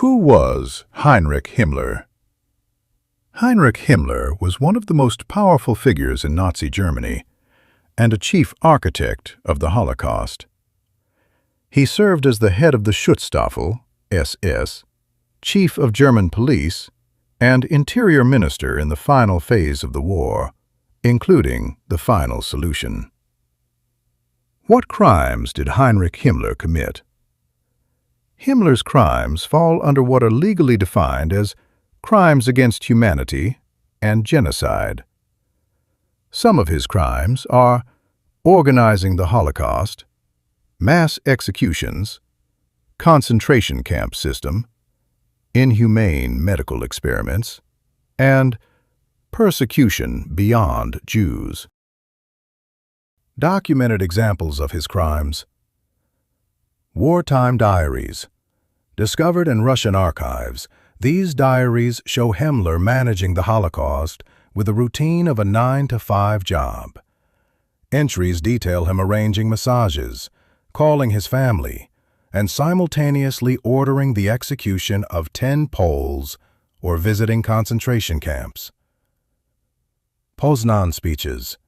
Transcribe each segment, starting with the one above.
Who was Heinrich Himmler? Heinrich Himmler was one of the most powerful figures in Nazi Germany and a chief architect of the Holocaust. He served as the head of the Schutzstaffel, SS, chief of German police, and interior minister in the final phase of the war, including the final solution. What crimes did Heinrich Himmler commit? Himmler's crimes fall under what are legally defined as crimes against humanity and genocide. Some of his crimes are organizing the Holocaust, mass executions, concentration camp system, inhumane medical experiments, and persecution beyond Jews. Documented examples of his crimes. Wartime diaries. Discovered in Russian archives, these diaries show Himmler managing the Holocaust with a routine of a 9-to-5 job. Entries detail him arranging massages, calling his family, and simultaneously ordering the execution of 10 Poles or visiting concentration camps. Poznan speeches.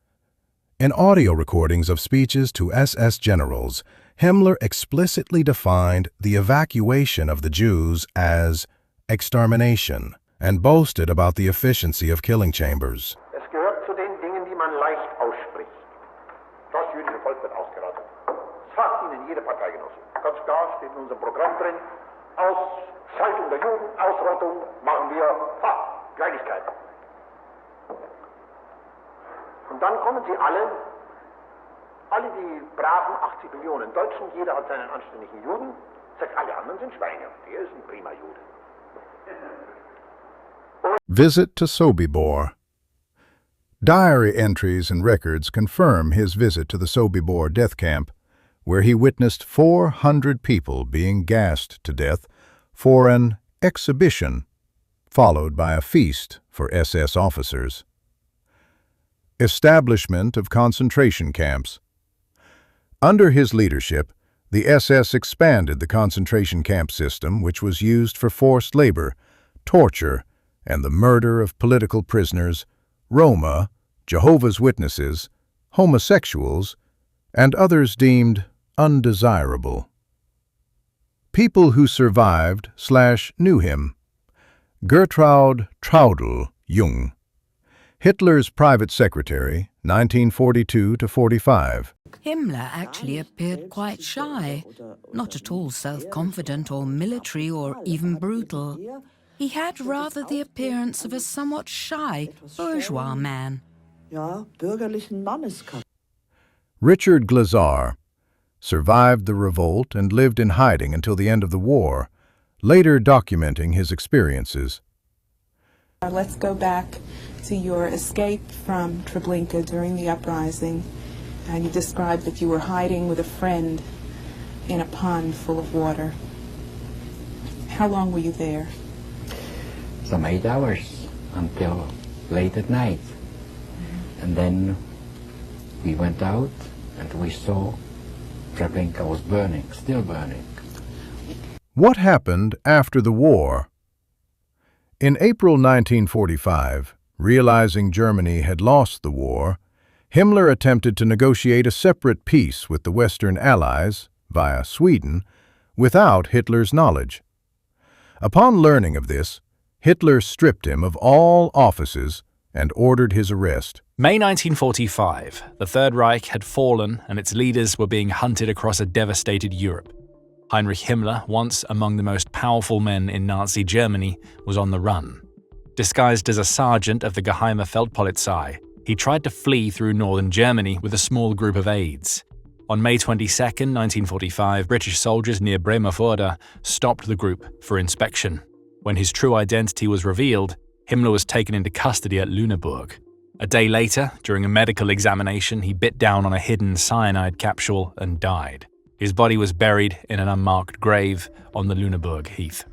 In audio recordings of speeches to SS generals, Himmler explicitly defined the evacuation of the Jews as extermination and boasted about the efficiency of killing chambers. Es gehört zu den Dingen, die man leicht ausspricht. Das jüdische Volk wird ausgerottet. Das sagt Ihnen jede Parteigenosse. Ganz klar steht in unserem Programm drin, Ausschaltung der Juden, Ausrottung machen wir, Kleinigkeit. Und dann kommen sie alle die braven 80 Millionen Deutschen, jeder hat seinen anständigen Juden, sagt, alle anderen sind Schweine. Der ist ein prima Jude. Visit to Sobibor. Diary entries and records confirm his visit to the Sobibor death camp, where he witnessed 400 people being gassed to death for an exhibition, followed by a feast for SS officers. Establishment of concentration camps. Under his leadership, the SS expanded the concentration camp system, which was used for forced labor, torture, and the murder of political prisoners, Roma, Jehovah's Witnesses, homosexuals, and others deemed undesirable. People who survived/knew him. Gertraud Traudl Jung, Hitler's private secretary, 1942 to 45. Himmler actually appeared quite shy, not at all self-confident or military or even brutal. He had rather the appearance of a somewhat shy, bourgeois man. Richard Glazar survived the revolt and lived in hiding until the end of the war, later documenting his experiences. Let's go back to your escape from Treblinka during the uprising. You described that you were hiding with a friend in a pond full of water. How long were you there? Some 8 hours until late at night. And then we went out and we saw Treblinka was burning, still burning. What happened after the war? In April 1945, realizing Germany had lost the war, Himmler attempted to negotiate a separate peace with the Western Allies, via Sweden, without Hitler's knowledge. Upon learning of this, Hitler stripped him of all offices and ordered his arrest. May 1945, the Third Reich had fallen and its leaders were being hunted across a devastated Europe. Heinrich Himmler, once among the most powerful men in Nazi Germany, was on the run. Disguised as a sergeant of the Geheime Feldpolizei, he tried to flee through northern Germany with a small group of aides. On May 22, 1945, British soldiers near Bremerförde stopped the group for inspection. When his true identity was revealed, Himmler was taken into custody at Lüneburg. A day later, during a medical examination, he bit down on a hidden cyanide capsule and died. His body was buried in an unmarked grave on the Lüneburg Heath.